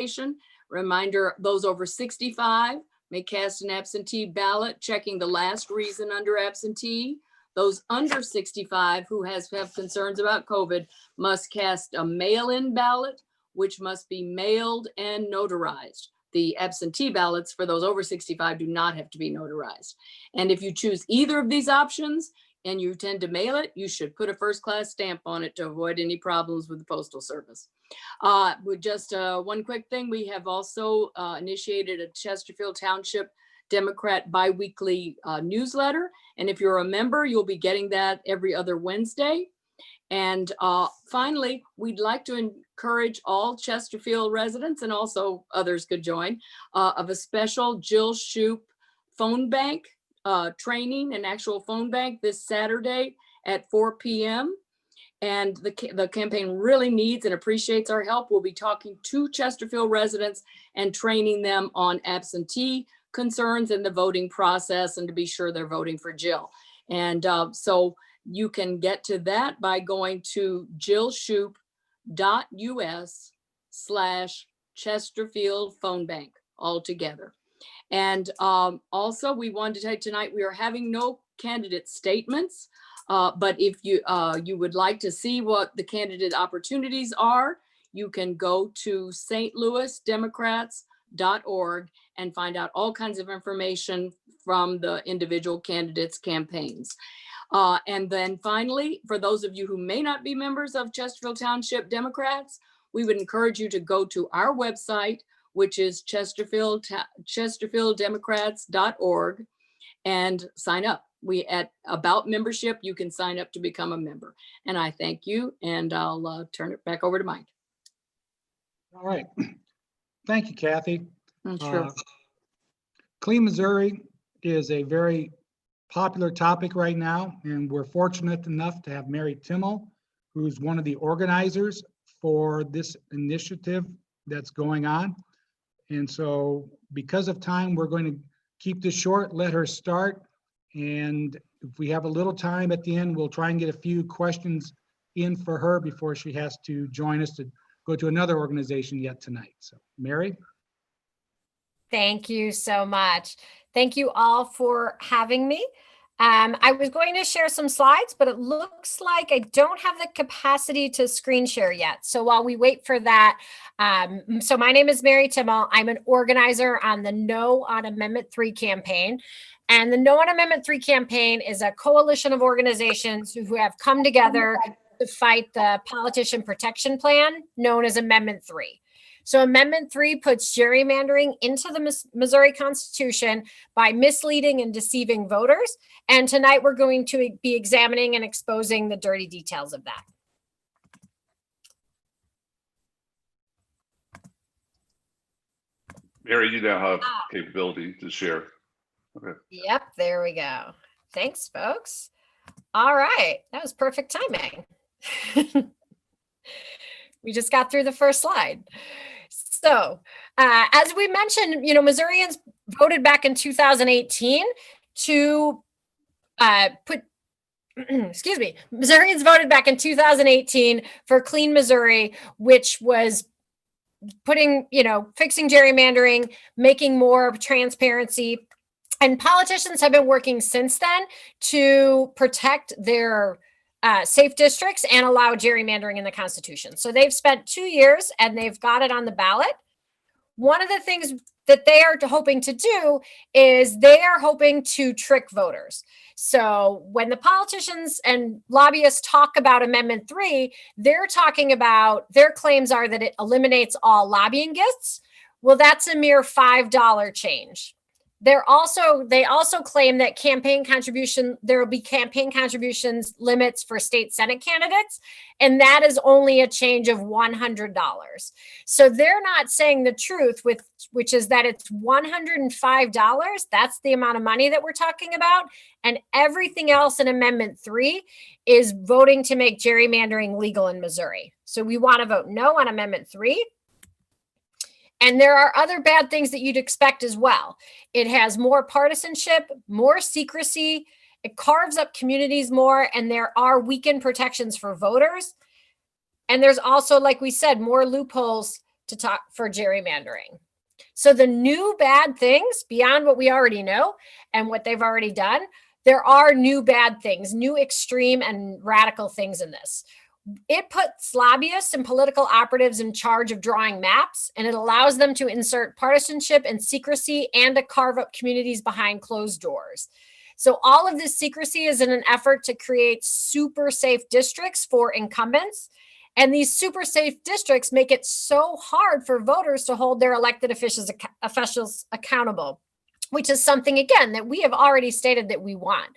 registration. Reminder, those over 65 may cast an absentee ballot, checking the last reason under absentee. Those under 65 who have concerns about COVID must cast a mail-in ballot, which must be mailed and notarized. The absentee ballots for those over 65 do not have to be notarized. And if you choose either of these options and you tend to mail it, you should put a first-class stamp on it to avoid any problems with the Postal Service. With just one quick thing, we have also initiated a Chesterfield Township Democrat biweekly newsletter. And if you're a member, you'll be getting that every other Wednesday. And finally, we'd like to encourage all Chesterfield residents, and also others could join, of a special Jill Shoup phone bank training, an actual phone bank this Saturday at 4 p.m. And the campaign really needs and appreciates our help. We'll be talking to Chesterfield residents and training them on absentee concerns in the voting process, and to be sure they're voting for Jill. And so you can get to that by going to jillshoup.us/Chesterfield phone bank altogether. And also, we wanted to tell you tonight, we are having no candidate statements, but if you would like to see what the candidate opportunities are, you can go to stlouisdemocrats.org and find out all kinds of information from the individual candidates' campaigns. And then finally, for those of you who may not be members of Chesterfield Township Democrats, we would encourage you to go to our website, which is chesterfieldemocrats.org, and sign up. We at About Membership, you can sign up to become a member. And I thank you, and I'll turn it back over to Mike. All right. Thank you, Kathy. Sure. Clean Missouri is a very popular topic right now, and we're fortunate enough to have Mary Timmel, who's one of the organizers for this initiative that's going on. And so because of time, we're going to keep this short, let her start. And if we have a little time at the end, we'll try and get a few questions in for her before she has to join us to go to another organization yet tonight. So Mary. Thank you so much. Thank you all for having me. I was going to share some slides, but it looks like I don't have the capacity to screen share yet. So while we wait for that, so my name is Mary Timmel. I'm an organizer on the No on Amendment 3 campaign. And the No on Amendment 3 campaign is a coalition of organizations who have come together to fight the Politician Protection Plan, known as Amendment 3. So Amendment 3 puts gerrymandering into the Missouri Constitution by misleading and deceiving voters. And tonight we're going to be examining and exposing the dirty details of that. Mary, you now have capability to share. Okay. Yep, there we go. Thanks, folks. All right, that was perfect timing. We just got through the first slide. So, as we mentioned, Missourians voted back in 2018 to Missourians voted back in 2018 for Clean Missouri, which was fixing gerrymandering, making more transparency. And politicians have been working since then to protect their safe districts and allow gerrymandering in the Constitution. So they've spent 2 years and they've got it on the ballot. One of the things that they are hoping to do is they are hoping to trick voters. So when the politicians and lobbyists talk about Amendment 3, they're talking about, their claims are that it eliminates all lobbying gifts. Well, that's a mere $5 change. They also claim that there will be campaign contributions limits for state Senate candidates, and that is only a change of $100. So they're not saying the truth, which is that it's $105. That's the amount of money that we're talking about, and everything else in Amendment 3 is voting to make gerrymandering legal in Missouri. So we want to vote no on Amendment 3. And there are other bad things that you'd expect as well. It has more partisanship, more secrecy, it carves up communities more, and there are weakened protections for voters. And there's also, like we said, more loopholes for gerrymandering. So the new bad things beyond what we already know and what they've already done, there are new bad things, new extreme and radical things in this. It puts lobbyists and political operatives in charge of drawing maps, and it allows them to insert partisanship and secrecy and to carve up communities behind closed doors. So all of this secrecy is in an effort to create super safe districts for incumbents. And these super safe districts make it so hard for voters to hold their elected officials accountable, which is something, again, that we have already stated that we want.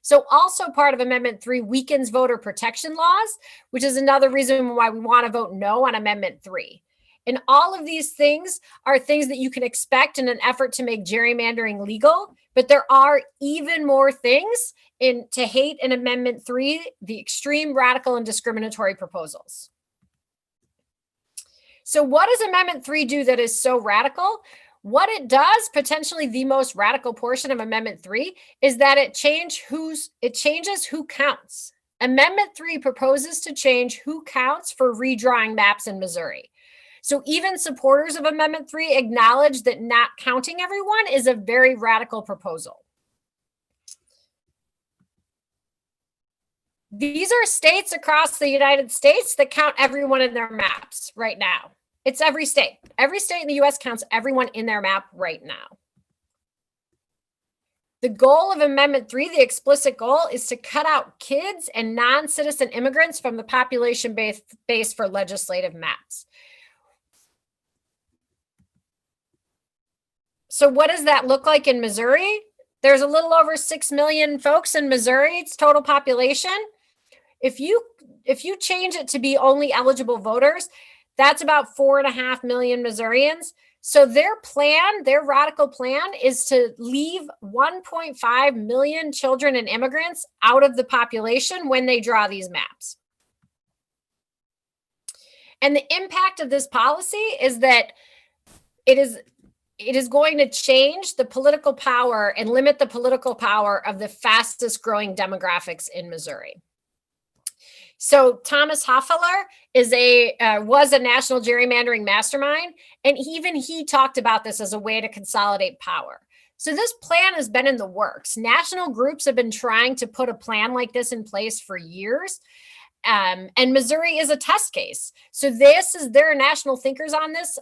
So also part of Amendment 3 weakens voter protection laws, which is another reason why we want to vote no on Amendment 3. And all of these things are things that you can expect in an effort to make gerrymandering legal, but there are even more things to hate in Amendment 3, the extreme, radical, and discriminatory proposals. So what does Amendment 3 do that is so radical? What it does, potentially the most radical portion of Amendment 3, is that it changes who counts. Amendment 3 proposes to change who counts for redrawing maps in Missouri. So even supporters of Amendment 3 acknowledge that not counting everyone is a very radical proposal. These are states across the United States that count everyone in their maps right now. It's every state. Every state in the US counts everyone in their map right now. The goal of Amendment 3, the explicit goal, is to cut out kids and non-citizen immigrants from the population base for legislative maps. So what does that look like in Missouri? There's a little over 6 million folks in Missouri, its total population. If you change it to be only eligible voters, that's about 4.5 million Missourians. So their radical plan is to leave 1.5 million children and immigrants out of the population when they draw these maps. And the impact of this policy is that it is going to change the political power and limit the political power of the fastest growing demographics in Missouri. So Thomas Hofeller was a national gerrymandering mastermind, and even he talked about this as a way to consolidate power. So this plan has been in the works. National groups have been trying to put a plan like this in place for years. And Missouri is a test case. So there are national thinkers on this.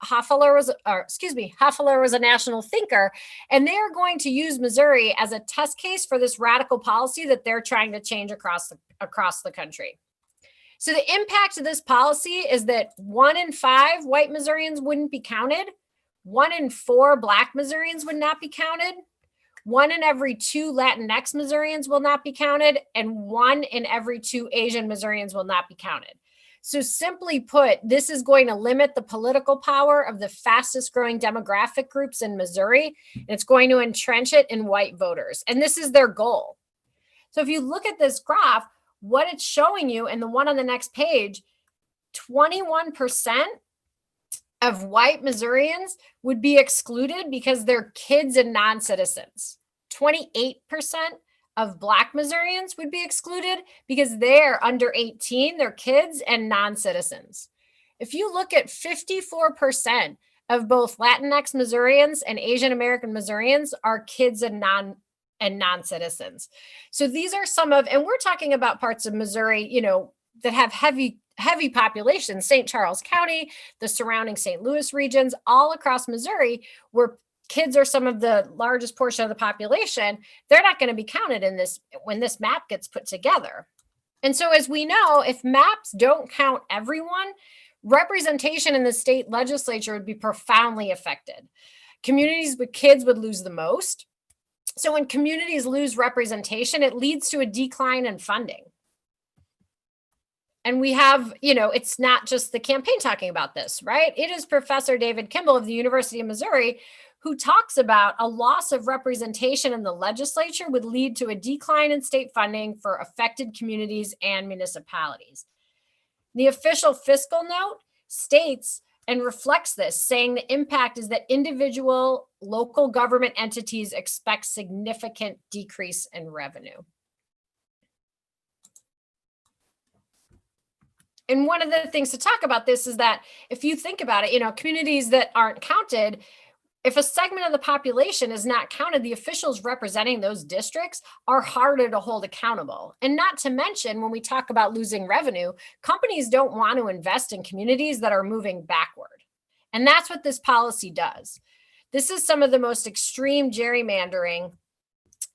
Hofeller was a national thinker, and they are going to use Missouri as a test case for this radical policy that they're trying to change across the country. So the impact of this policy is that 1 in 5 white Missourians wouldn't be counted, 1 in 4 Black Missourians would not be counted, 1 in every 2 Latinx Missourians will not be counted, and 1 in every 2 Asian Missourians will not be counted. So simply put, this is going to limit the political power of the fastest growing demographic groups in Missouri, and it's going to entrench it in white voters. And this is their goal. So if you look at this graph, what it's showing you, and the one on the next page, 21% of white Missourians would be excluded because they're kids and non-citizens. 28% of Black Missourians would be excluded because they're under 18, they're kids and non-citizens. If you look at 54% of both Latinx Missourians and Asian American Missourians are kids and non-citizens. So these are some of, and we're talking about parts of Missouri, that have heavy populations, St. Charles County, the surrounding St. Louis regions, all across Missouri, where kids are some of the largest portion of the population. They're not going to be counted in this when this map gets put together. And so as we know, if maps don't count everyone, representation in the state legislature would be profoundly affected. Communities with kids would lose the most. So when communities lose representation, it leads to a decline in funding. And we have, it's not just the campaign talking about this, right? It is Professor David Kimball of the University of Missouri who talks about a loss of representation in the legislature would lead to a decline in state funding for affected communities and municipalities. The official fiscal note states and reflects this, saying the impact is that individual local government entities expect significant decrease in revenue. And one of the things to talk about this is that if you think about it, communities that aren't counted, if a segment of the population is not counted, the officials representing those districts are harder to hold accountable. And not to mention, when we talk about losing revenue, companies don't want to invest in communities that are moving backward. And that's what this policy does. This is some of the most extreme gerrymandering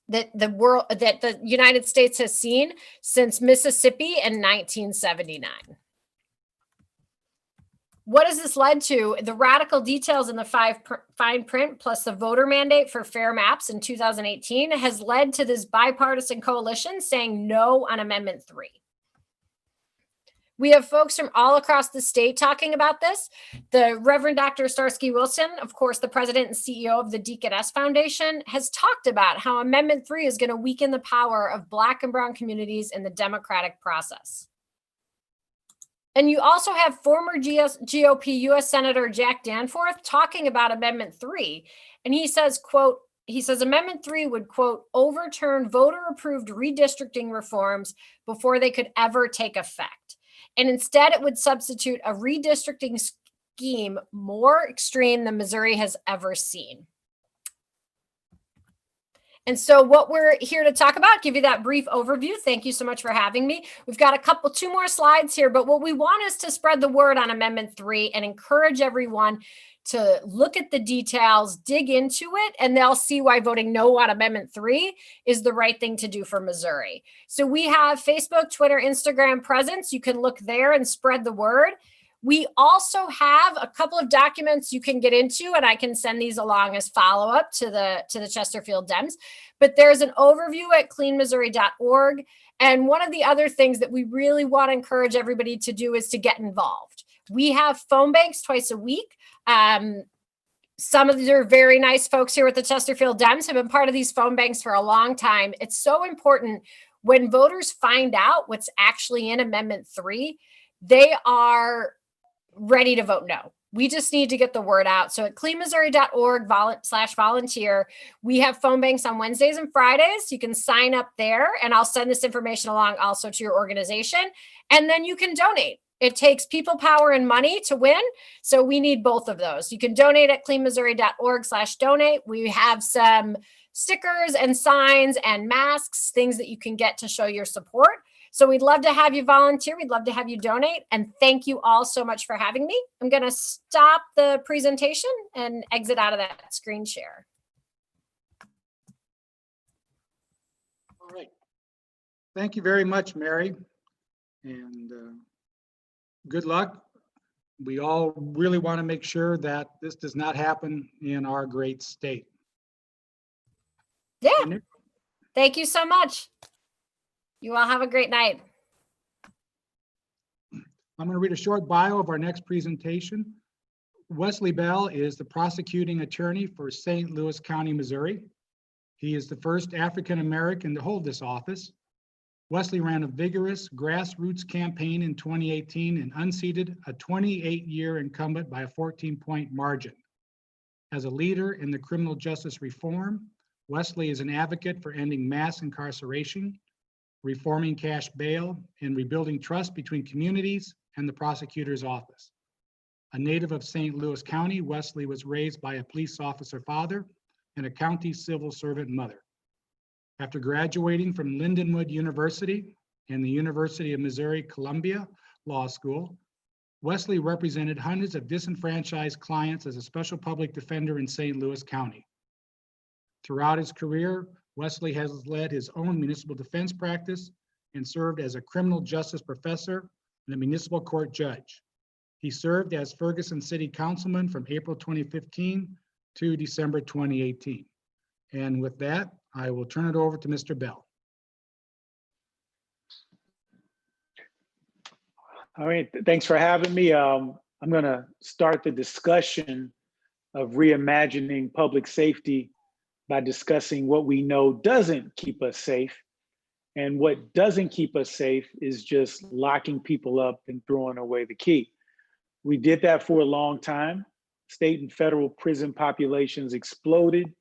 that the United States has seen since Mississippi in 1979. What has this led to? The radical details in the fine print plus the voter mandate for fair maps in 2018 has led to this bipartisan coalition saying no on Amendment 3. We have folks from all across the state talking about this. The Reverend Dr. Starsky Wilson, of course, the president and CEO of the Deaconess Foundation, has talked about how Amendment 3 is going to weaken the power of Black and Brown communities in the democratic process. And you also have former GOP U.S. Senator Jack Danforth talking about Amendment 3. And he says, quote, Amendment 3 would, quote, overturn voter-approved redistricting reforms before they could ever take effect. And instead, it would substitute a redistricting scheme more extreme than Missouri has ever seen. And so what we're here to talk about, give you that brief overview. Thank you so much for having me. We've got two more slides here, but what we want is to spread the word on Amendment 3 and encourage everyone to look at the details, dig into it, and they'll see why voting no on Amendment 3 is the right thing to do for Missouri. So we have Facebook, Twitter, Instagram presence. You can look there and spread the word. We also have a couple of documents you can get into, and I can send these along as follow-up to the Chesterfield Dems. But there's an overview at cleanmissouri.org. And one of the other things that we really want to encourage everybody to do is to get involved. We have phone banks twice a week. Some of your very nice folks here with the Chesterfield Dems have been part of these phone banks for a long time. It's so important when voters find out what's actually in Amendment 3, they are ready to vote no. We just need to get the word out. So at cleanmissouri.org/volunteer, we have phone banks on Wednesdays and Fridays. You can sign up there, and I'll send this information along also to your organization. And then you can donate. It takes people, power, and money to win. So we need both of those. You can donate at cleanmissouri.org/donate. We have some stickers and signs and masks, things that you can get to show your support. So we'd love to have you volunteer. We'd love to have you donate. And thank you all so much for having me. I'm going to stop the presentation and exit out of that screen share. All right. Thank you very much, Mary. And good luck. We all really want to make sure that this does not happen in our great state. Yeah. Thank you so much. You all have a great night. I'm going to read a short bio of our next presentation. Wesley Bell is the prosecuting attorney for St. Louis County, Missouri. He is the first African-American to hold this office. Wesley ran a vigorous grassroots campaign in 2018 and unseated a 28-year incumbent by a 14-point margin. As a leader in the criminal justice reform, Wesley is an advocate for ending mass incarceration, reforming cash bail, and rebuilding trust between communities and the prosecutor's office. A native of St. Louis County, Wesley was raised by a police officer father and a county civil servant mother. After graduating from Lindenwood University and the University of Missouri-Columbia Law School, Wesley represented hundreds of disenfranchised clients as a special public defender in St. Louis County. Throughout his career, Wesley has led his own municipal defense practice and served as a criminal justice professor and a municipal court judge. He served as Ferguson City Councilman from April 2015 to December 2018. And with that, I will turn it over to Mr. Bell. All right, thanks for having me. I'm going to start the discussion of reimagining public safety by discussing what we know doesn't keep us safe. And what doesn't keep us safe is just locking people up and throwing away the key. We did that for a long time. State and federal prison populations exploded.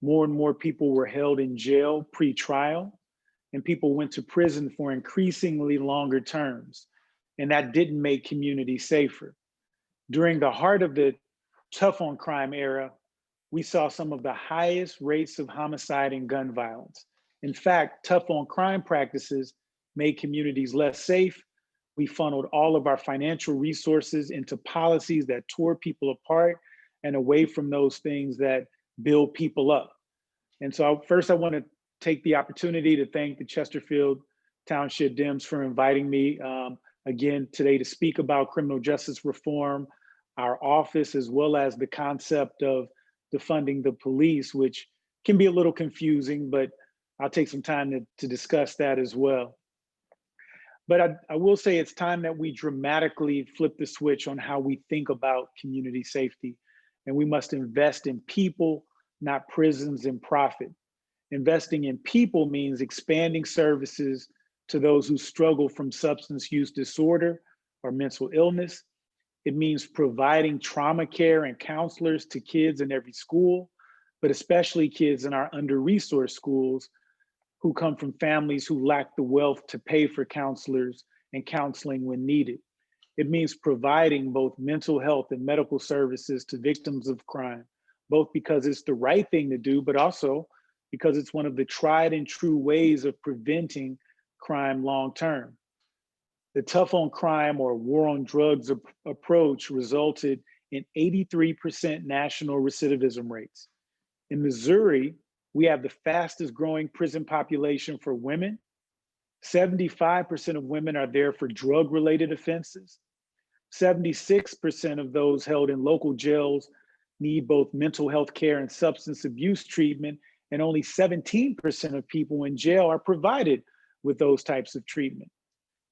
More and more people were held in jail pre-trial, and people went to prison for increasingly longer terms. and that didn't make communities safer. During the heart of the tough on crime era, we saw some of the highest rates of homicide and gun violence. In fact, tough on crime practices made communities less safe. We funneled all of our financial resources into policies that tore people apart and away from those things that build people up. And so first I want to take the opportunity to thank the Chesterfield Township Dems for inviting me again today to speak about criminal justice reform, our office, as well as the concept of defunding the police, which can be a little confusing, but I'll take some time to discuss that as well. But I will say it's time that we dramatically flip the switch on how we think about community safety. And we must invest in people, not prisons and profit. Investing in people means expanding services to those who struggle from substance use disorder or mental illness. It means providing trauma care and counselors to kids in every school, but especially kids in our under-resourced schools who come from families who lack the wealth to pay for counselors and counseling when needed. It means providing both mental health and medical services to victims of crime, both because it's the right thing to do, but also because it's one of the tried and true ways of preventing crime long-term. The tough on crime or war on drugs approach resulted in 83% national recidivism rates. In Missouri, we have the fastest growing prison population for women. 75% of women are there for drug-related offenses. 76% of those held in local jails need both mental health care and substance abuse treatment, and only 17% of people in jail are provided with those types of treatment.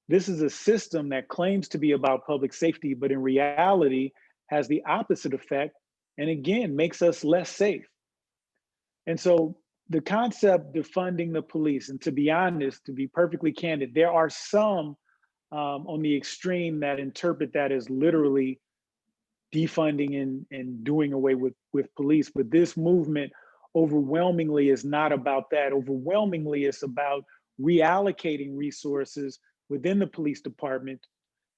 This is a system that claims to be about public safety, but in reality has the opposite effect, and again, makes us less safe. And so the concept defunding the police, and to be honest, to be perfectly candid, there are some on the extreme that interpret that as literally defunding and doing away with police. But this movement overwhelmingly is not about that. Overwhelmingly, it's about reallocating resources within the police department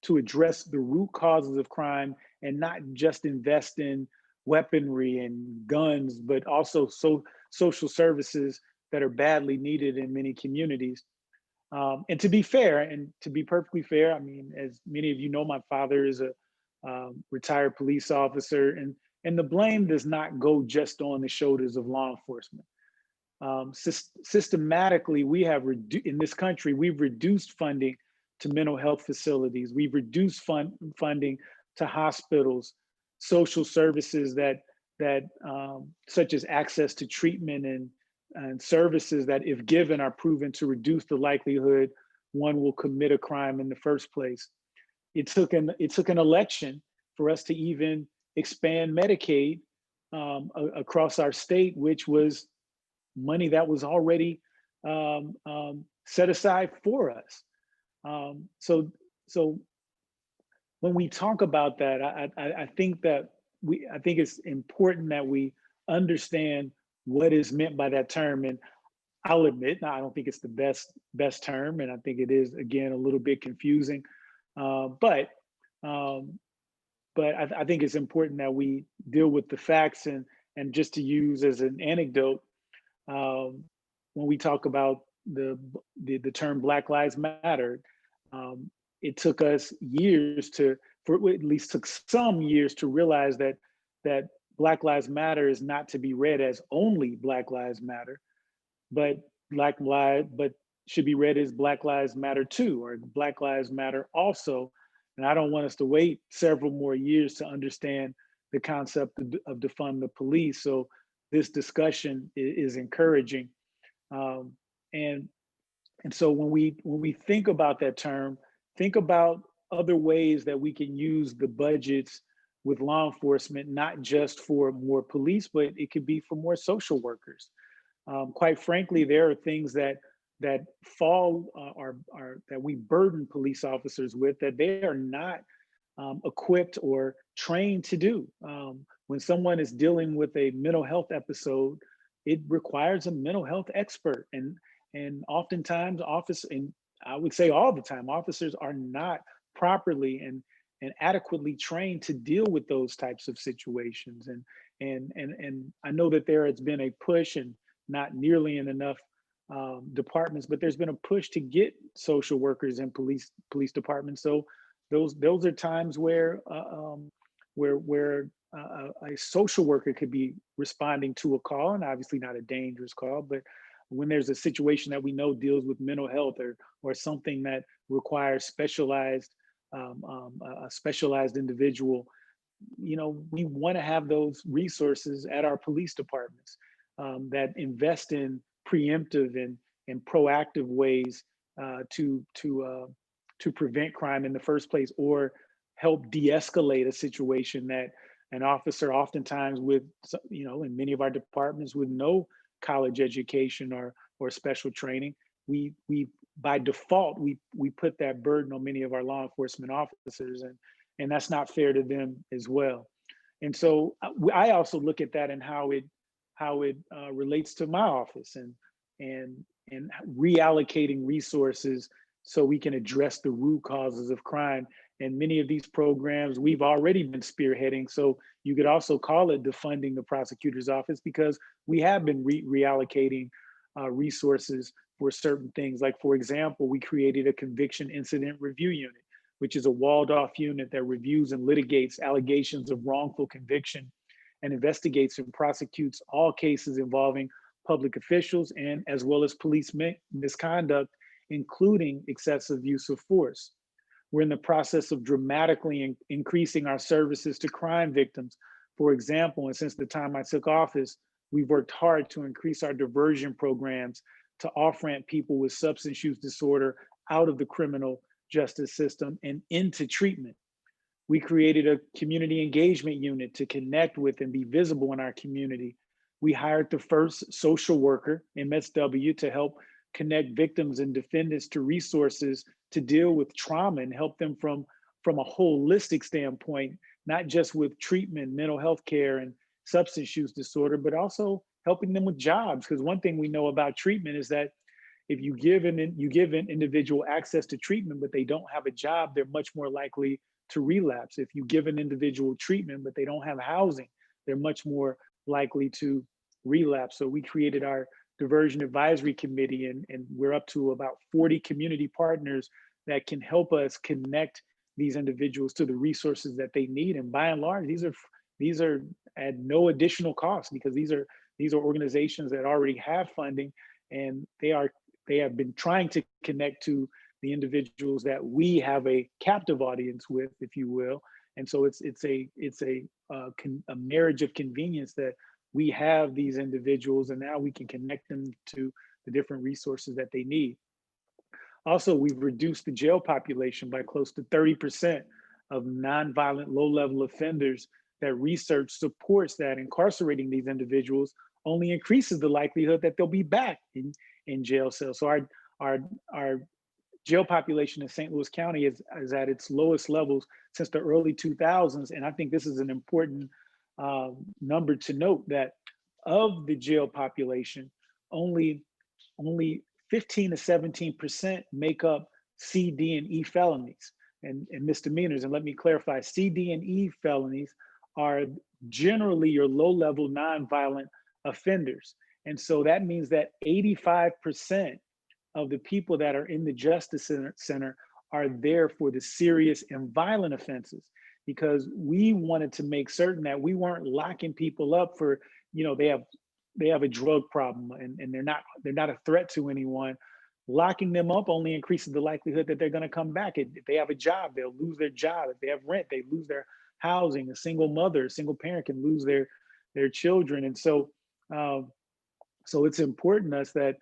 to address the root causes of crime and not just invest in weaponry and guns, but also social services that are badly needed in many communities. And to be fair, and to be perfectly fair, I mean, as many of you know, my father is a retired police officer, and the blame does not go just on the shoulders of law enforcement. Systematically, we have in this country, we've reduced funding to mental health facilities. We've reduced funding to hospitals, social services that such as access to treatment and services that, if given, are proven to reduce the likelihood one will commit a crime in the first place. It took an election for us to even expand Medicaid across our state, which was money that was already set aside for us. So when we talk about that, I think it's important that we understand what is meant by that term. And I'll admit, now I don't think it's the best term, and I think it is, again, a little bit confusing. But I think it's important that we deal with the facts. And just to use as an anecdote, when we talk about the term Black Lives Matter, it took us years at least took some years to realize that Black Lives Matter is not to be read as only Black Lives Matter, but should be read as Black Lives Matter too, or Black Lives Matter also. And I don't want us to wait several more years to understand the concept of defund the police. So this discussion is encouraging. And so when we think about that term, think about other ways that we can use the budgets with law enforcement, not just for more police, but it could be for more social workers. Quite frankly, there are things that fall that we burden police officers with that they are not equipped or trained to do. When someone is dealing with a mental health episode, it requires a mental health expert, and oftentimes and I would say all the time, officers are not properly and adequately trained to deal with those types of situations. And I know that there has been a push, and not nearly in enough departments, but there's been a push to get social workers in police departments. So those are times where a social worker could be responding to a call, and obviously not a dangerous call, but when there's a situation that we know deals with mental health or something that requires a specialized individual, we want to have those resources at our police departments that invest in preemptive and proactive ways to prevent crime in the first place, or help de-escalate a situation that an officer, oftentimes with, in many of our departments with no college education or special training, we by default we put that burden on many of our law enforcement officers, and that's not fair to them as well. And so I also look at that and how it relates to my office, and reallocating resources so we can address the root causes of crime. And many of these programs we've already been spearheading. So you could also call it defunding the prosecutor's office, because we have been reallocating resources for certain things. Like, for example, we created a conviction incident review unit, which is a walled off unit that reviews and litigates allegations of wrongful conviction and investigates and prosecutes all cases involving public officials and as well as police misconduct, including excessive use of force. We're in the process of dramatically increasing our services to crime victims. For example, and since the time I took office, we've worked hard to increase our diversion programs to off-ramp people with substance use disorder out of the criminal justice system and into treatment. We created a community engagement unit to connect with and be visible in our community. We hired the first social worker, MSW, to help connect victims and defendants to resources to deal with trauma and help them from a holistic standpoint, not just with treatment, mental health care, and substance use disorder, but also helping them with jobs. Because one thing we know about treatment is that if you give an individual access to treatment, but they don't have a job, they're much more likely to relapse. If you give an individual treatment, but they don't have housing, they're much more likely to relapse. So we created our diversion advisory committee, and we're up to about 40 community partners that can help us connect these individuals to the resources that they need. And by and large, these are at no additional cost, because these are organizations that already have funding, and they have been trying to connect to the individuals that we have a captive audience with, if you will. And so it's a marriage of convenience that we have these individuals, and now we can connect them to the different resources that they need. Also, we've reduced the jail population by close to 30% of nonviolent low-level offenders. That research supports that incarcerating these individuals only increases the likelihood that they'll be back in jail cells. So our jail population in St. Louis County is at its lowest levels since the early 2000s. And I think this is an important number to note, that of the jail population, only 15 to 17% make up C, D, and E felonies and misdemeanors. And let me clarify, C, D, and E felonies are generally your low-level nonviolent offenders. And so that means that 85% of the people that are in the Justice Center are there for the serious and violent offenses, because we wanted to make certain that we weren't locking people up for, they have a drug problem and they're not a threat to anyone. Locking them up only increases the likelihood that they're going to come back. If they have a job, they'll lose their job. If they have rent, they lose their housing. A single mother, a single parent can lose their children. And so it's important to us that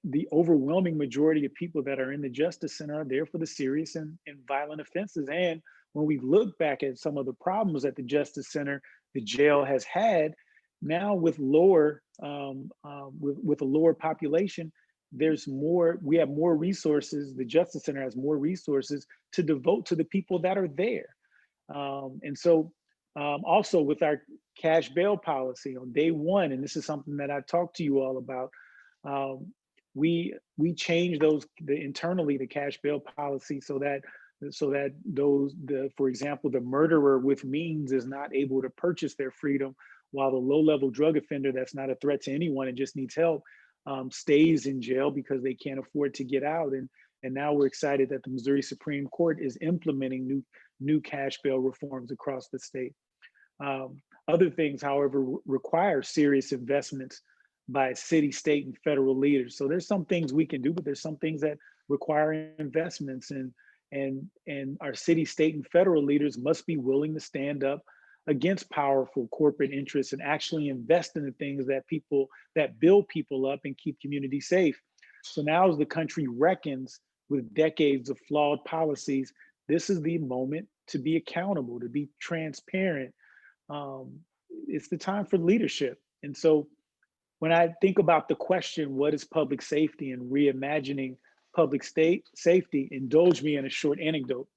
the overwhelming majority of people that are in the Justice Center are there for the serious and violent offenses. And when we look back at some of the problems that the Justice Center, the jail has had, now with lower with a lower population, we have more resources. The Justice Center has more resources to devote to the people that are there. And so also with our cash bail policy on day one, and this is something that I talked to you all about, we changed internally the cash bail policy so that so that for example, the murderer with means is not able to purchase their freedom, while the low-level drug offender that's not a threat to anyone and just needs help stays in jail because they can't afford to get out. And now we're excited that the Missouri Supreme Court is implementing new cash bail reforms across the state. Other things, however, require serious investments by city, state, and federal leaders. So there's some things we can do, but there's some things that require investments, and our city, state, and federal leaders must be willing to stand up against powerful corporate interests and actually invest in the things that build people up and keep communities safe. So now as the country reckons with decades of flawed policies, this is the moment to be accountable, to be transparent. It's the time for leadership. And so when I think about the question, what is public safety and reimagining public safety, indulge me in a short anecdote.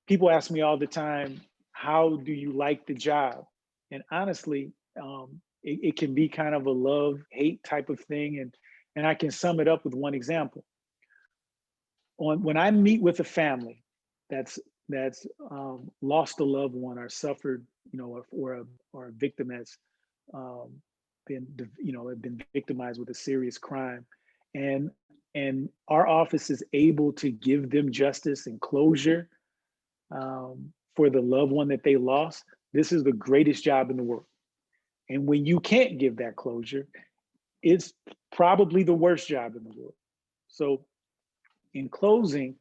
People ask me all the time, how do you like the job? And honestly, it can be kind of a love-hate type of thing. And I can sum it up with one example. When I meet with a family that's lost a loved one or suffered, or a victim that's been victimized with a serious crime, and our office is able to give them justice and closure for the loved one that they lost, this is the greatest job in the world. And when you can't give that closure, it's probably the worst job in the world. So in closing,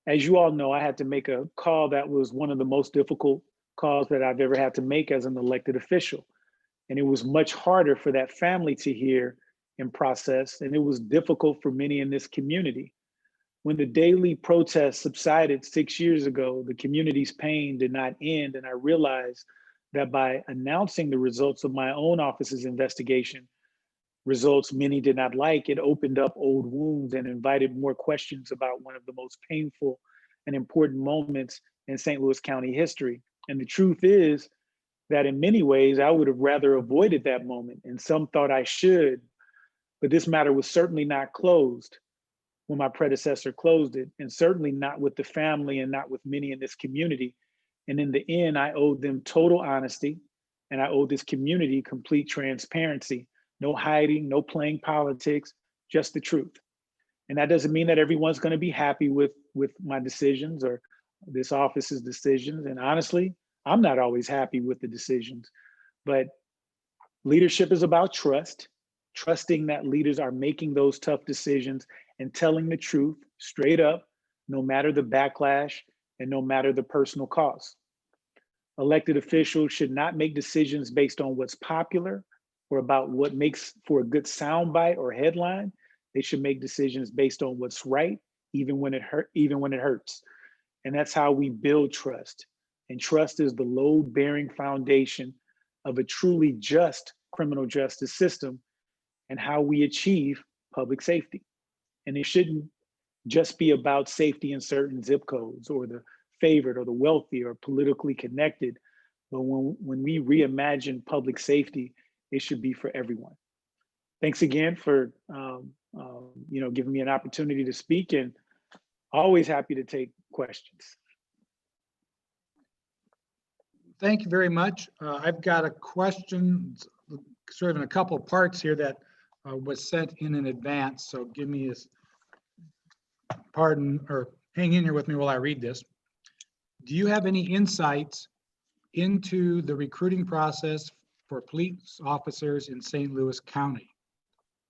as you all know, I had to make a call that was one of the most difficult calls that I've ever had to make as an elected official. And it was much harder for that family to hear and process, and it was difficult for many in this community. When the daily protests subsided 6 years ago, the community's pain did not end, and I realized that by announcing the results of my own office's investigation, results many did not like, it opened up old wounds and invited more questions about one of the most painful and important moments in St. Louis County history. And the truth is that in many ways, I would have rather avoided that moment, and some thought I should, but this matter was certainly not closed when my predecessor closed it, and certainly not with the family and not with many in this community. And in the end, I owed them total honesty, and I owed this community complete transparency. No hiding, no playing politics, just the truth. And that doesn't mean that everyone's going to be happy with my decisions or this office's decisions. And honestly, I'm not always happy with the decisions, but leadership is about trust, trusting that leaders are making those tough decisions and telling the truth straight up, no matter the backlash and no matter the personal cost. Elected officials should not make decisions based on what's popular or about what makes for a good soundbite or headline. They should make decisions based on what's right, even when it hurts. And that's how we build trust. And trust is the load-bearing foundation of a truly just criminal justice system and how we achieve public safety. And it shouldn't just be about safety in certain zip codes or the favored or the wealthy or politically connected. But when we reimagine public safety, it should be for everyone. Thanks again for giving me an opportunity to speak, and always happy to take questions. Thank you very much. I've got a question sort of in a couple of parts here that was sent in advance. So give me pardon or hang in here with me while I read this. Do you have any insights into the recruiting process for police officers in St. Louis County?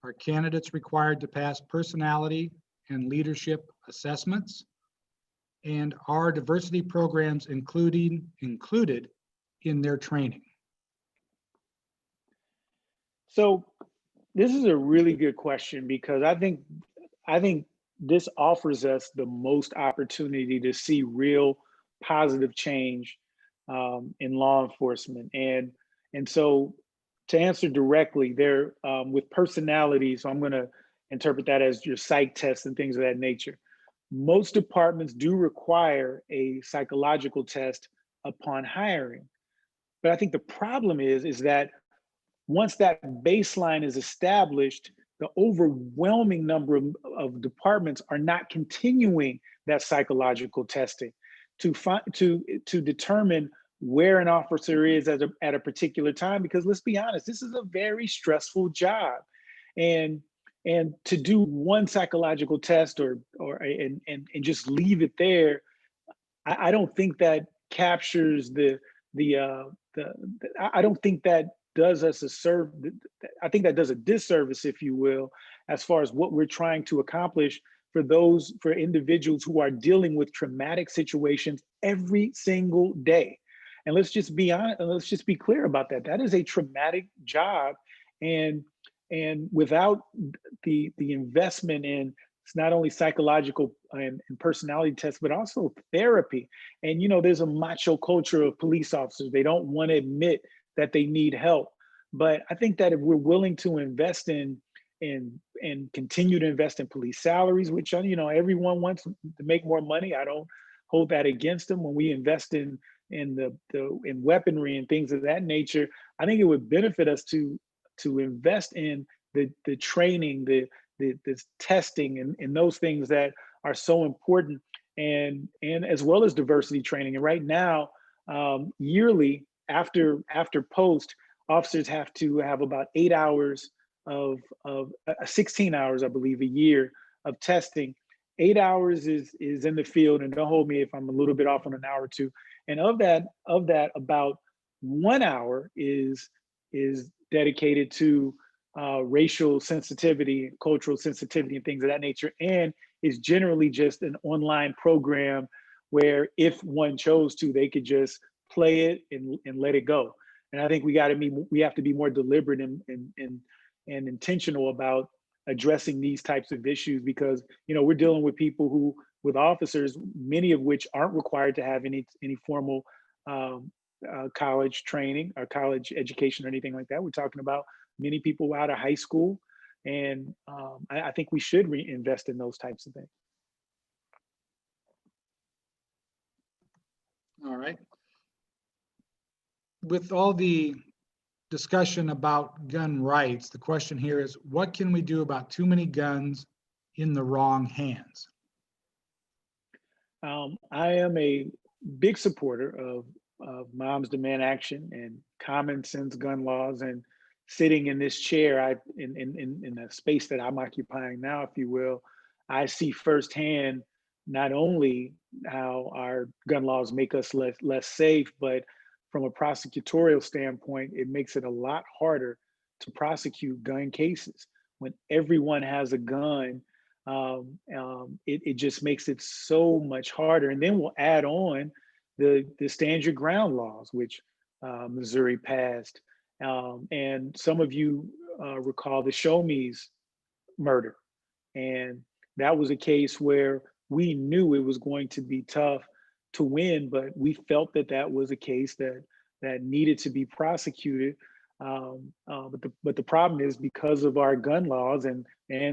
Are candidates required to pass personality and leadership assessments? And are diversity programs included in their training? So this is a really good question, because I think this offers us the most opportunity to see real positive change in law enforcement. And so to answer directly, there with personality, so I'm going to interpret that as your psych tests and things of that nature. Most departments do require a psychological test upon hiring. But I think the problem is that once that baseline is established, the overwhelming number of departments are not continuing that psychological testing to determine where an officer is at a particular time, because let's be honest, this is a very stressful job. And to do one psychological test and just leave it there, I don't think that captures I don't think that does us a I think that does a disservice, if you will, as far as what we're trying to accomplish for individuals who are dealing with traumatic situations every single day. And let's just be honest, let's just be clear about that. That is a traumatic job. And without the investment in, it's not only psychological and personality tests, but also therapy. And, there's a macho culture of police officers. They don't want to admit that they need help. But I think that if we're willing to invest in and continue to invest in police salaries, which, everyone wants to make more money. I don't hold that against them. When we invest in weaponry and things of that nature, I think it would benefit us to invest in the training, the testing and those things that are so important, and as well as diversity training. And right now, yearly after post, officers have to have about 8 hours of 16 hours, I believe, a year of testing. 8 hours is in the field, and don't hold me if I'm a little bit off on an hour or two. And of that, about 1 hour is dedicated to racial sensitivity, cultural sensitivity, and things of that nature, and is generally just an online program where if one chose to, they could just play it and let it go. And I think we have to be more deliberate and intentional about addressing these types of issues, because we're dealing with people with officers, many of which aren't required to have any formal college training or college education or anything like that. We're talking about many people out of high school, and I think we should reinvest in those types of things. All right. With all the discussion about gun rights, the question here is, what can we do about too many guns in the wrong hands? I am a big supporter of Moms Demand Action and common sense gun laws. And sitting in this chair, in the space that I'm occupying now, if you will, I see firsthand not only how our gun laws make us less safe, but from a prosecutorial standpoint, it makes it a lot harder to prosecute gun cases. When everyone has a gun, it just makes it so much harder. And then we'll add on the stand your ground laws, which Missouri passed. And some of you recall the Show Me's murder. And that was a case where we knew it was going to be tough to win, but we felt that was a case that needed to be prosecuted. But the problem is, because of our gun laws and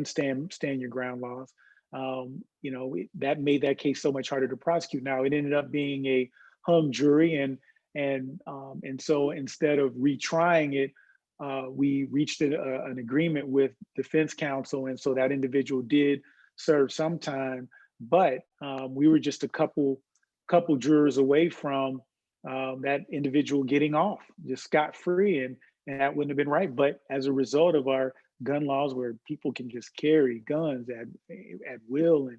stand your ground laws, that made that case so much harder to prosecute. Now it ended up being a hung jury, and so instead of retrying it, we reached an agreement with defense counsel, and so that individual did serve some time. But we were just a couple jurors away from that individual getting off just scot-free, and that wouldn't have been right. But as a result of our gun laws, where people can just carry guns at will,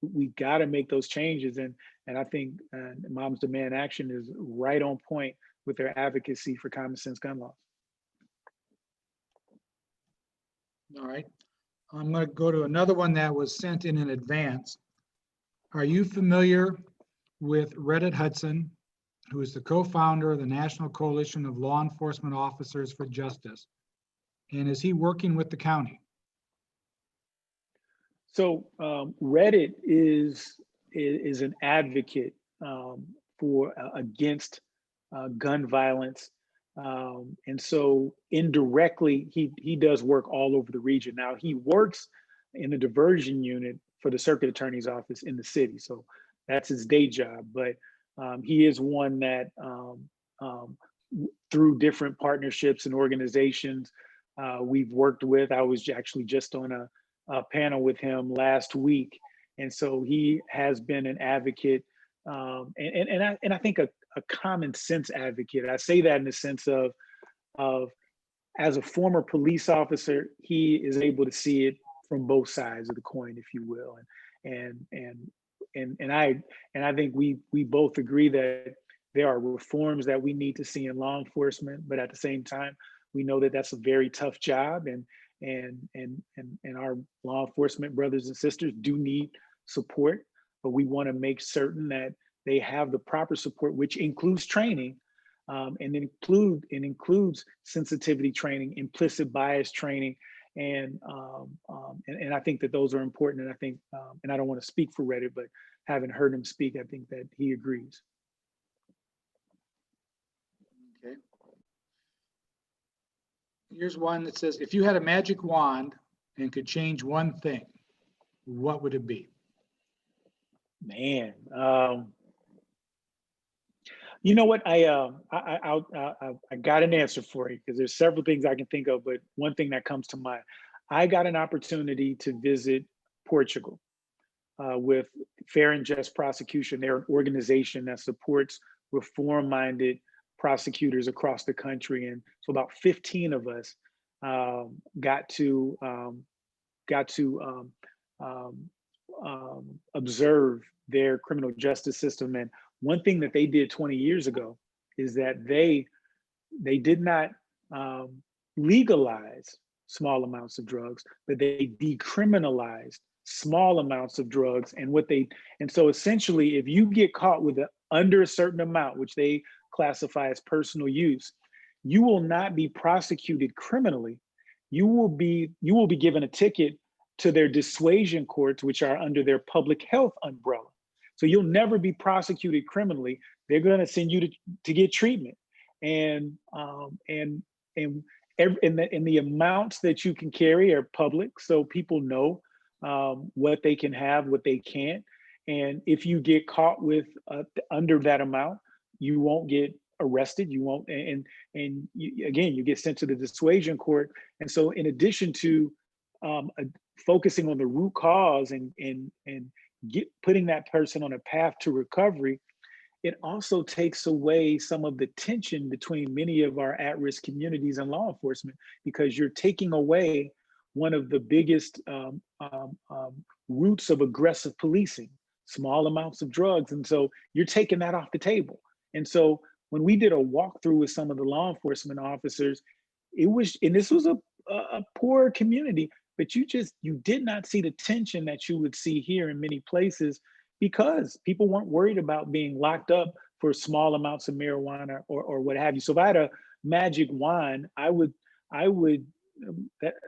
we got to make those changes. And I think Moms Demand Action is right on point with their advocacy for common sense gun laws. All right. I'm going to go to another one that was sent in advance. Are you familiar with Reddit Hudson, who is the co-founder of the National Coalition of Law Enforcement Officers for Justice? And is he working with the county? So Reddit is an advocate against gun violence. And so indirectly, he does work all over the region. Now, he works in the diversion unit for the circuit attorney's office in the city. So that's his day job. But he is one that through different partnerships and organizations we've worked with. I was actually just on a panel with him last week. And so he has been an advocate, and I think a common sense advocate. I say that in the sense of as a former police officer, he is able to see it from both sides of the coin, if you will. And I think we both agree that there are reforms that we need to see in law enforcement, but at the same time, we know that that's a very tough job, and our law enforcement brothers and sisters do need support, but we want to make certain that they have the proper support, which includes training, and includes sensitivity training, implicit bias training, and I think that those are important. And I think, and I don't want to speak for Reddit, but having heard him speak, I think that he agrees. Okay. Here's one that says, if you had a magic wand and could change one thing, what would it be? Man, you know what? I got an answer for you, because there's several things I can think of, but one thing that comes to mind. I got an opportunity to visit Portugal with Fair and Just Prosecution. They're an organization that supports reform-minded prosecutors across the country, and so about 15 of us got to observe their criminal justice system. And one thing that they did 20 years ago is that they did not legalize small amounts of drugs, but they decriminalized small amounts of drugs. And so essentially, if you get caught with under a certain amount, which they classify as personal use, you will not be prosecuted criminally. You will be given a ticket to their dissuasion courts, which are under their public health umbrella. So you'll never be prosecuted criminally. They're going to send you to get treatment, and the amounts that you can carry are public, so people know what they can have, what they can't. And if you get caught with under that amount, you won't get arrested. You won't, again, you get sent to the dissuasion court. And so, in addition to focusing on the root cause and putting that person on a path to recovery, it also takes away some of the tension between many of our at-risk communities and law enforcement, because you're taking away one of the biggest roots of aggressive policing, small amounts of drugs. And so you're taking that off the table. And so when we did a walkthrough with some of the law enforcement officers, this was a poor community, but you did not see the tension that you would see here in many places, because people weren't worried about being locked up for small amounts of marijuana or what have you. So if I had a magic wand,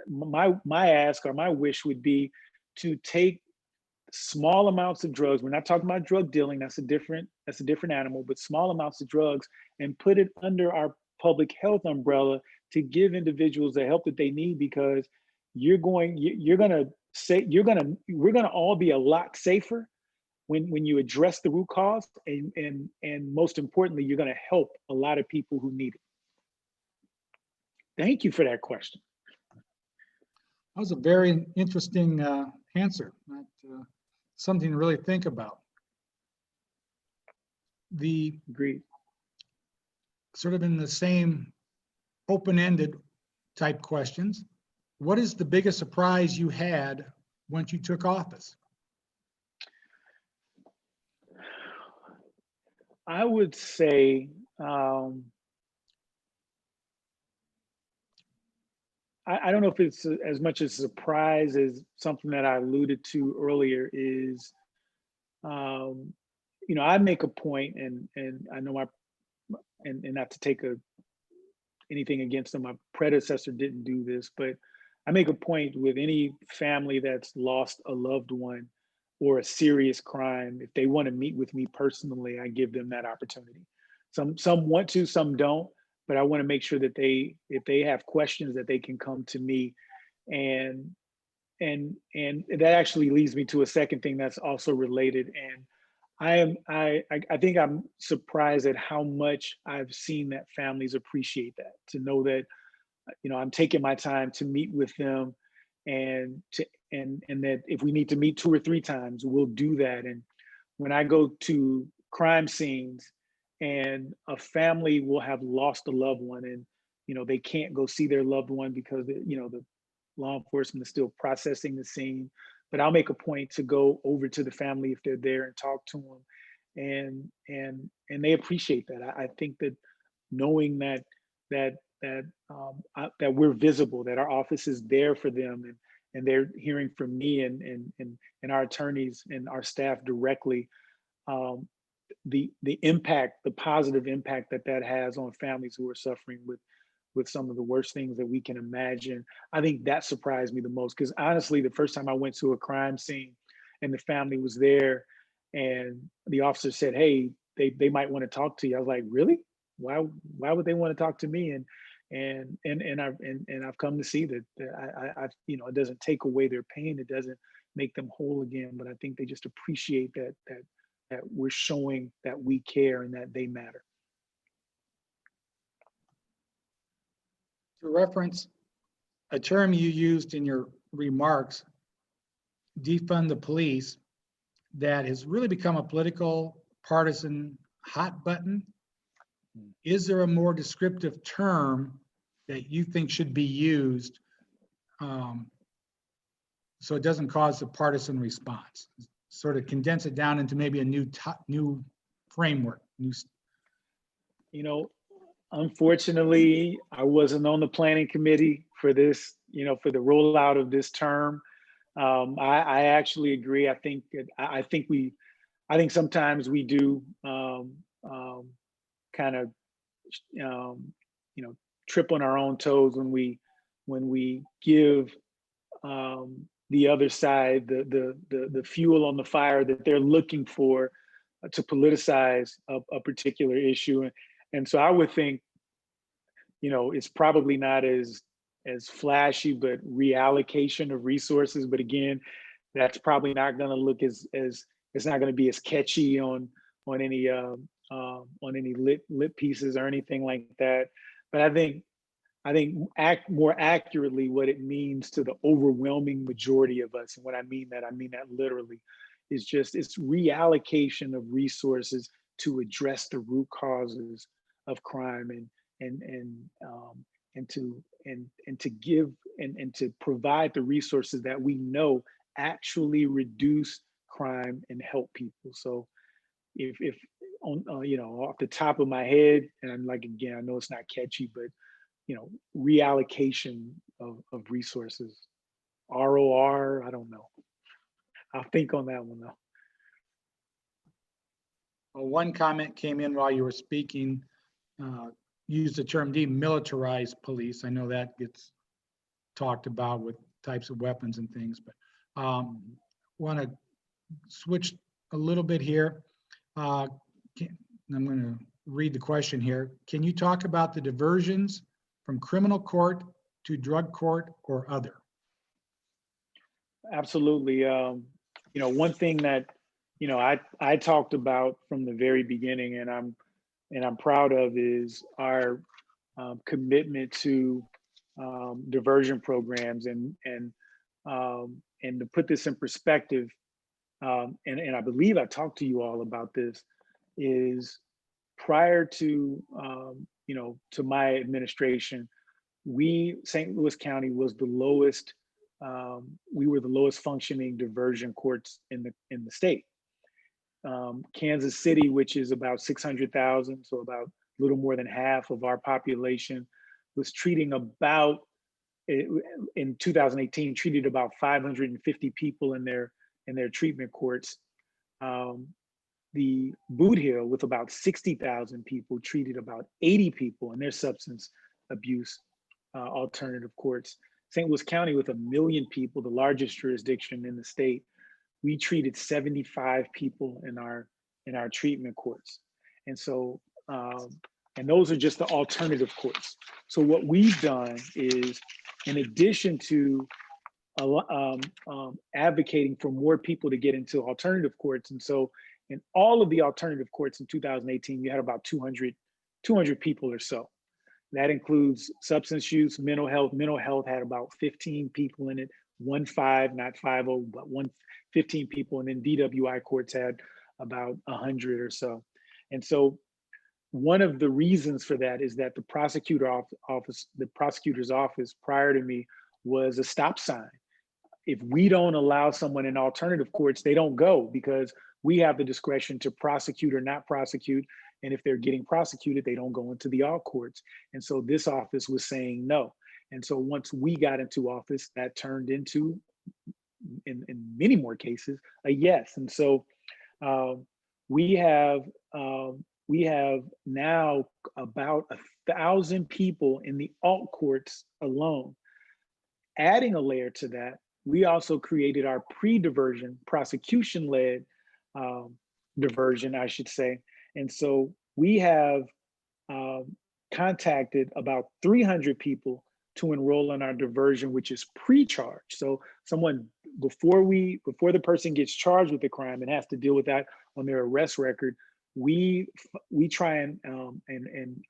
my ask or my wish would be to take small amounts of drugs. We're not talking about drug dealing. That's a different animal, but small amounts of drugs, and put it under our public health umbrella to give individuals the help that they need, because we're gonna all be a lot safer when you address the root cause, and most importantly, you're gonna help a lot of people who need it. Thank you for that question. That was a very interesting answer. Something to really think about. Agreed. Sort of in the same open-ended type questions, what is the biggest surprise you had once you took office? I would say I don't know if it's as much a surprise as something that I alluded to earlier is, I make a point, and I know and not to take anything against them, my predecessor didn't do this, but I make a point with any family that's lost a loved one or a serious crime, if they want to meet with me personally, I give them that opportunity. Some want to, some don't, but I want to make sure that if they have questions, that they can come to me. And that actually leads me to a second thing that's also related. And I think I'm surprised at how much I've seen that families appreciate that, to know that I'm taking my time to meet with them, and that if we need to meet 2 or 3 times, we'll do that. And when I go to crime scenes and a family will have lost a loved one, and they can't go see their loved one because the law enforcement is still processing the scene, but I'll make a point to go over to the family if they're there and talk to them, and they appreciate that. I think that knowing that we're visible, that our office is there for them, and they're hearing from me and our attorneys and our staff directly, the impact, the positive impact that has on families who are suffering with some of the worst things that we can imagine. I think that surprised me the most, because honestly, the first time I went to a crime scene and the family was there and the officer said, "Hey, they might want to talk to you," I was like, "Really? Why would they want to talk to me?" And I've come to see that I it doesn't take away their pain, it doesn't make them whole again, but I think they just appreciate that we're showing that we care and that they matter. To reference a term you used in your remarks, defund the police, that has really become a political partisan hot button. Is there a more descriptive term that you think should be used so it doesn't cause a partisan response? Sort of condense it down into maybe a new framework. Unfortunately, I wasn't on the planning committee for this, for the rollout of this term. I actually agree. I think sometimes we do kind of trip on our own toes when we give the other side the fuel on the fire that they're looking for to politicize a particular issue. And so I would think, it's probably not as flashy, but reallocation of resources. But again, that's probably not going to look as it's not going to be as catchy on any lit pieces or anything like that. But I think more accurately what it means to the overwhelming majority of us, and when I mean that literally, is just it's reallocation of resources to address the root causes of crime and to give and to provide the resources that we know actually reduce crime and help people. So if on off the top of my head, and I'm like, again, I know it's not catchy, but reallocation of resources, ROR, I don't know. I'll think on that one though. Well, one comment came in while you were speaking, used the term demilitarized police. I know that gets talked about with types of weapons and things, but want to switch a little bit here. I'm going to read the question here. Can you talk about the diversions from criminal court to drug court or other? Absolutely. One thing that I talked about from the very beginning, and I'm proud of, is our commitment to diversion programs, and to put this in perspective, and I believe I talked to you all about this, is prior to to my administration, St. Louis County was the lowest. We were the lowest functioning diversion courts in the state. Kansas City, which is about 600,000, so about a little more than half of our population, was treating about, in 2018, treated about 550 people in their treatment courts. The Boot Hill, with about 60,000 people, treated about 80 people in their substance abuse alternative courts. St. Louis County, with 1 million people, the largest jurisdiction in the state, we treated 75 people in our treatment courts. And so, and those are just the alternative courts. So what we've done is, in addition to advocating for more people to get into alternative courts, and so in all of the alternative courts in 2018, you had about 200 people or so. That includes substance use, mental health. Mental health had about 15 people in it, 15, not 50, but 15 people. And then DWI courts had about 100 or so. And so one of the reasons for that is that the prosecutor's office prior to me was a stop sign. If we don't allow someone in alternative courts, they don't go, because we have the discretion to prosecute or not prosecute. And if they're getting prosecuted, they don't go into the all courts. And so this office was saying no. And so once we got into office, that turned into, in many more cases, a yes. And so we have now about 1,000 people in the alt courts alone. Adding a layer to that, we also created our pre-diversion, prosecution-led diversion, I should say. And so we have contacted about 300 people to enroll in our diversion, which is pre-charge. So someone, before the person gets charged with the crime and has to deal with that on their arrest record, we try and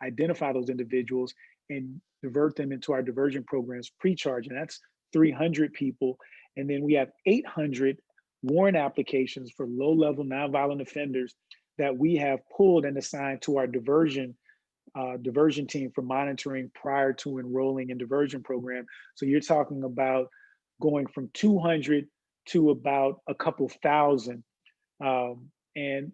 identify those individuals and divert them into our diversion programs pre-charge, and that's 300 people. And then we have 800 warrant applications for low-level nonviolent offenders that we have pulled and assigned to our diversion team for monitoring prior to enrolling in diversion program. So you're talking about going from 200 to about a couple thousand. And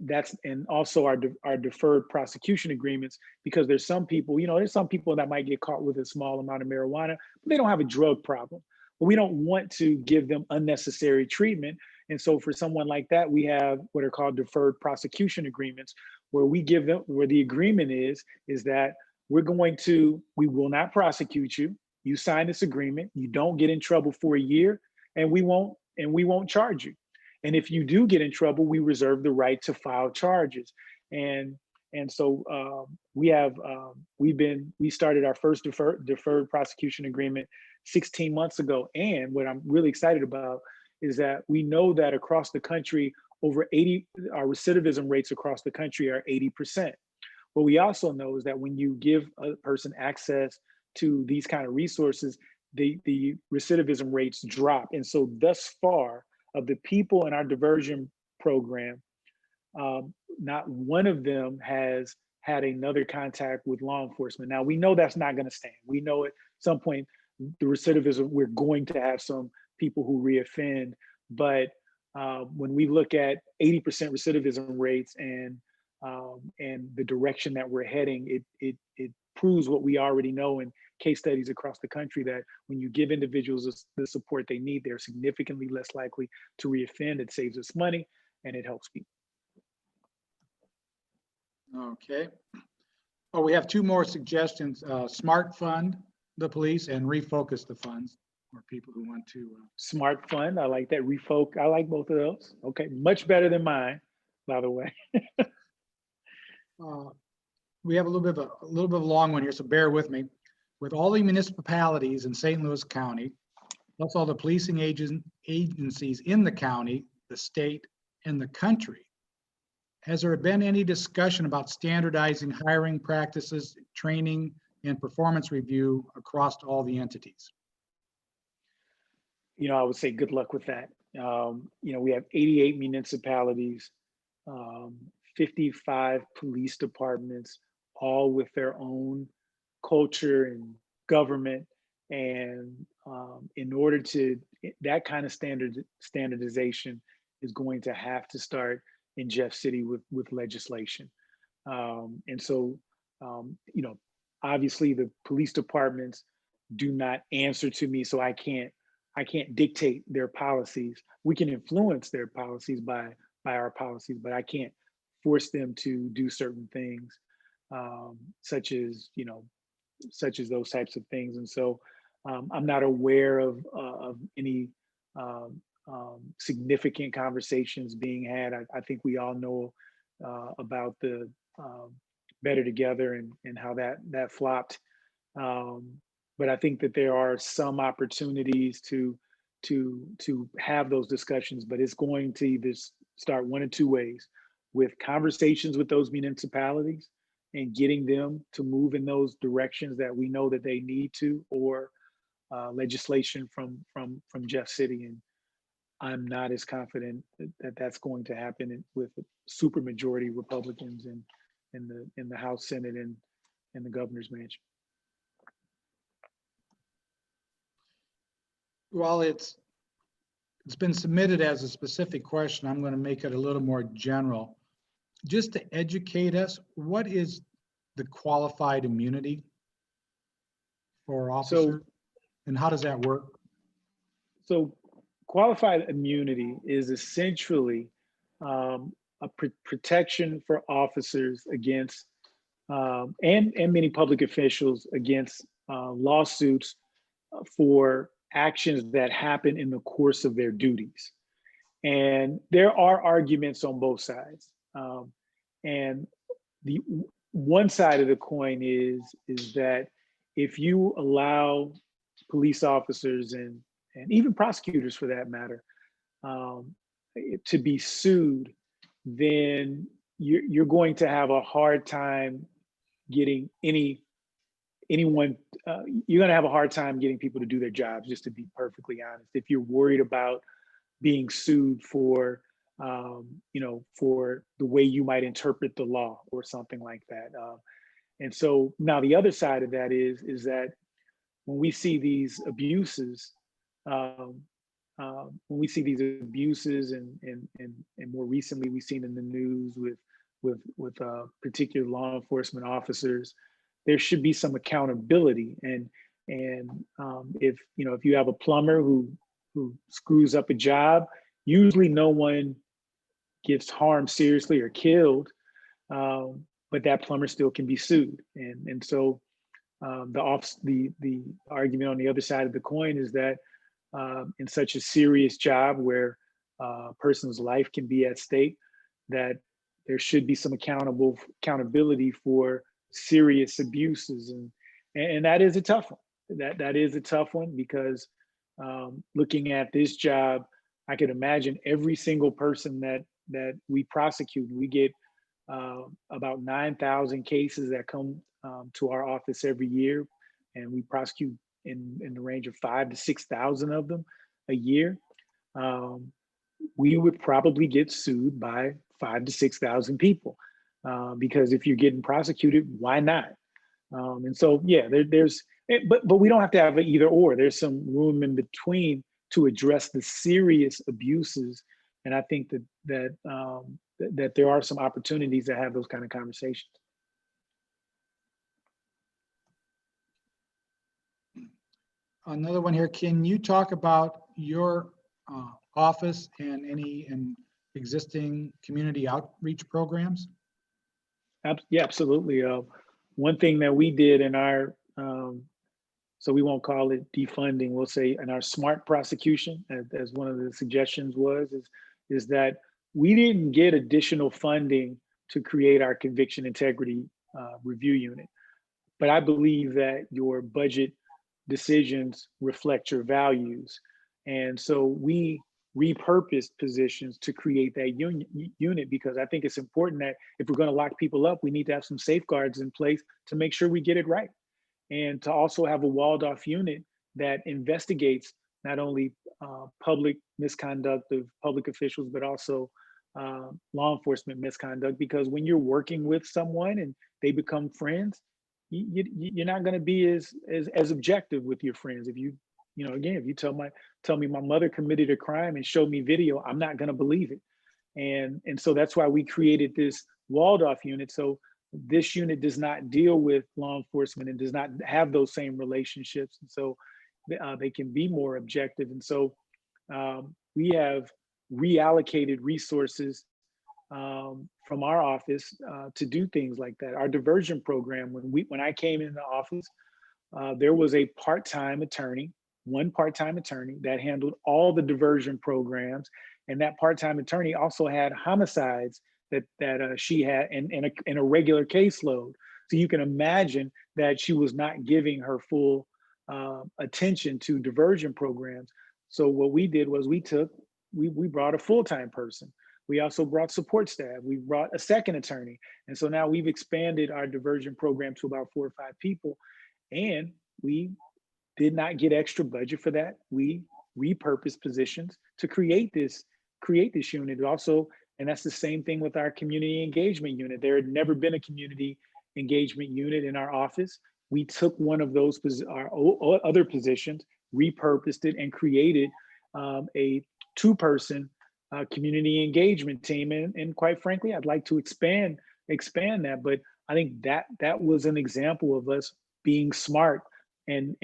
also our deferred prosecution agreements, because there's some people that might get caught with a small amount of marijuana, but they don't have a drug problem. But we don't want to give them unnecessary treatment. And so for someone like that, we have what are called deferred prosecution agreements, where we give them, where the agreement is that we will not prosecute you. You sign this agreement, you don't get in trouble for a year, and we won't charge you. And if you do get in trouble, we reserve the right to file charges. And so we started our first deferred prosecution agreement 16 months ago. And what I'm really excited about is that we know that across the country, our recidivism rates across the country are 80%. What we also know is that when you give a person access to these kind of resources, the recidivism rates drop. And so thus far, of the people in our diversion program, not one of them has had another contact with law enforcement. Now, we know that's not going to stand. We know at some point, the recidivism, we're going to have some people who reoffend. But when we look at 80% recidivism rates and the direction that we're heading, it proves what we already know in case studies across the country, that when you give individuals the support they need, they're significantly less likely to reoffend. It saves us money and it helps people. Okay. Well, we have two more suggestions: smart fund the police and refocus the funds for people who want to. Smart fund, I like that. I like both of those. Okay, much better than mine, by the way. We have a little bit of a long one here, so bear with me. With all the municipalities in St. Louis County, plus all the policing agencies in the county, the state, and the country, has there been any discussion about standardizing hiring practices, training, and performance review across all the entities? I would say good luck with that. We have 88 municipalities, 55 police departments, all with their own culture and government. And in order to, that kind of standardization is going to have to start in Jeff City with legislation. And so, obviously the police departments do not answer to me, so I can't dictate their policies. We can influence their policies by our policies, but I can't force them to do certain things, such as those types of things. And so I'm not aware of any significant conversations being had. I think we all know about the Better Together and how that flopped. But I think that there are some opportunities to have those discussions, but it's going to either start one of two ways: with conversations with those municipalities and getting them to move in those directions that we know that they need to, or legislation from Jeff City. And I'm not as confident that that's going to happen with a super majority Republicans in the House, Senate, and the governor's mansion. Well, it's been submitted as a specific question. I'm going to make it a little more general. Just to educate us, what is the qualified immunity for officers, and how does that work? So qualified immunity is essentially a protection for officers against, and many public officials against lawsuits for actions that happen in the course of their duties. And there are arguments on both sides. And the one side of the coin is that if you allow police officers and even prosecutors for that matter, to be sued, then you're going to have a hard time getting anyone, you're going to have a hard time getting people to do their jobs, just to be perfectly honest. If you're worried about being sued for, for the way you might interpret the law or something like that. And so now the other side of that is that when we see these abuses, and more recently we've seen in the news with particular law enforcement officers, there should be some accountability. And if you have a plumber who screws up a job, usually no one gets harmed seriously or killed, but that plumber still can be sued. And so the argument on the other side of the coin is that in such a serious job where a person's life can be at stake, that there should be some accountability for serious abuses. And that is a tough one. That is a tough one, because looking at this job, I could imagine every single person that we prosecute. We get about 9,000 cases that come to our office every year, and we prosecute in the range of 5,000 to 6,000 of them a year. We would probably get sued by 5,000 to 6,000 people, because if you're getting prosecuted, why not? And so, yeah, but we don't have to have an either or. There's some room in between to address the serious abuses, and I think that there are some opportunities to have those kind of conversations. Another one here. Can you talk about your office and any existing community outreach programs? Yeah, absolutely. One thing that we did in our, so we won't call it defunding, we'll say in our SMART prosecution, as one of the suggestions is that we didn't get additional funding to create our conviction integrity review unit. But I believe that your budget decisions reflect your values. And so we repurposed positions to create that unit, because I think it's important that if we're going to lock people up, we need to have some safeguards in place to make sure we get it right. And to also have a walled off unit that investigates not only public misconduct of public officials, but also law enforcement misconduct. Because when you're working with someone and they become friends, you're not going to be as objective with your friends. If you tell me my mother committed a crime and show me video, I'm not going to believe it. And so that's why we created this walled off unit. So this unit does not deal with law enforcement and does not have those same relationships. And so they can be more objective. And so we have reallocated resources from our office to do things like that. Our diversion program, when I came in the office, there was a one part-time attorney that handled all the diversion programs, and that part-time attorney also had homicides that she had in a regular caseload. So you can imagine that she was not giving her full attention to diversion programs. So what we did was we brought a full-time person We also brought support staff. We brought a second attorney. And so now we've expanded our diversion program to about 4 or 5 people. And we did not get extra budget for that. We repurposed positions to create this unit also. And that's the same thing with our community engagement unit. There had never been a community engagement unit in our office. We took one of those, our other positions, repurposed it, and created a 2-person community engagement team. And quite frankly, I'd like to expand that. But I think that was an example of us being smart and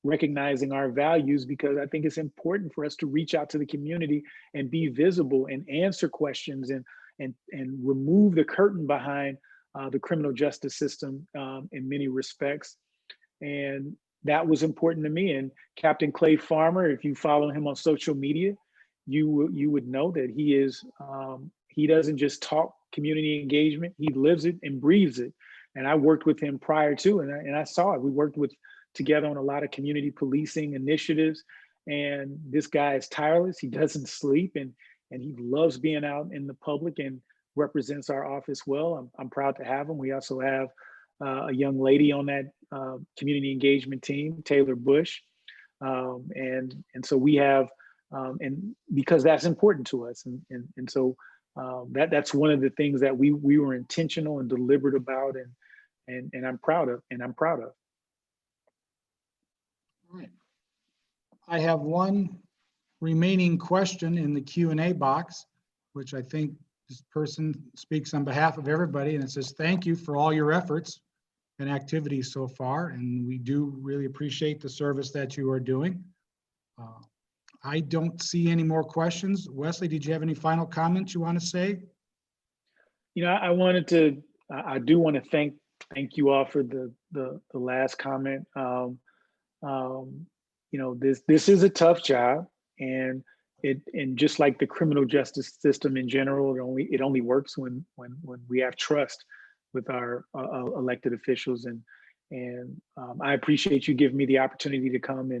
recognizing our values, because I think it's important for us to reach out to the community and be visible and answer questions and remove the curtain behind the criminal justice system in many respects. And that was important to me. And Captain Clay Farmer, if you follow him on social media, you would know that he doesn't just talk community engagement, he lives it and breathes it. And I worked with him prior to, and I saw it. We worked together on a lot of community policing initiatives. And this guy is tireless. He doesn't sleep, and he loves being out in the public and represents our office well. I'm proud to have him. We also have a young lady on that community engagement team, Taylor Bush. And so we have, and because that's important to us. And so that's one of the things that we were intentional and deliberate about, and I'm proud of. All right. I have one remaining question in the Q&A box, which I think this person speaks on behalf of everybody, and it says, thank you for all your efforts and activities so far, and we do really appreciate the service that you are doing. I don't see any more questions. Wesley, did you have any final comments you want to say? You know, I do want to thank you all for the last comment. You know, this is a tough job, and just like the criminal justice system in general, it only works when we have trust with our elected officials. And I appreciate you giving me the opportunity to come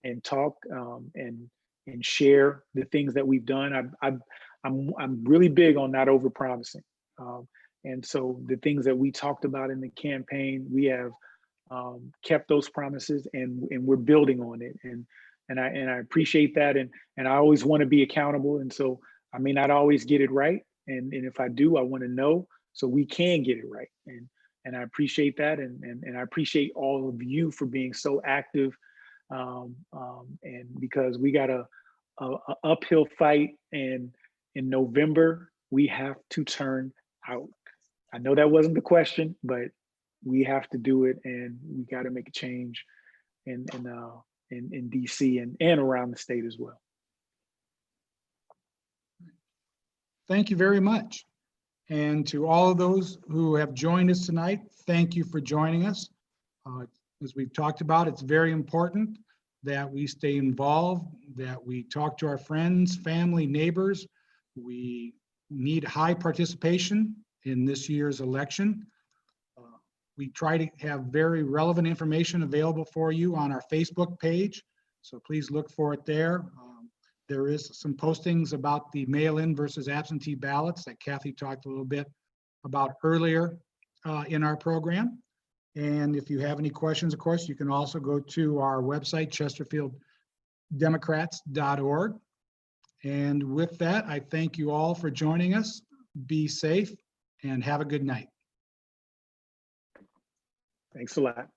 and talk and share the things that we've done. I'm really big on not overpromising. And so the things that we talked about in the campaign, we have kept those promises, and we're building on it. And I appreciate that. And I always want to be accountable. And so I may not always get it right. And if I do, I want to know so we can get it right. And I appreciate that. And I appreciate all of you for being so active. And because we got a uphill fight, and in November, we have to turn out. I know that wasn't the question, but we have to do it, and we got to make a change in DC and around the state as well. Thank you very much. And to all of those who have joined us tonight, thank you for joining us. As we've talked about, it's very important that we stay involved, that we talk to our friends, family, neighbors. We need high participation in this year's election. We try to have very relevant information available for you on our Facebook page, so please look for it there. There is some postings about the mail-in versus absentee ballots that Kathy talked a little bit about earlier in our program. And if you have any questions, of course, you can also go to our website, chesterfielddemocrats.org. And with that, I thank you all for joining us. Be safe and have a good night. Thanks a lot.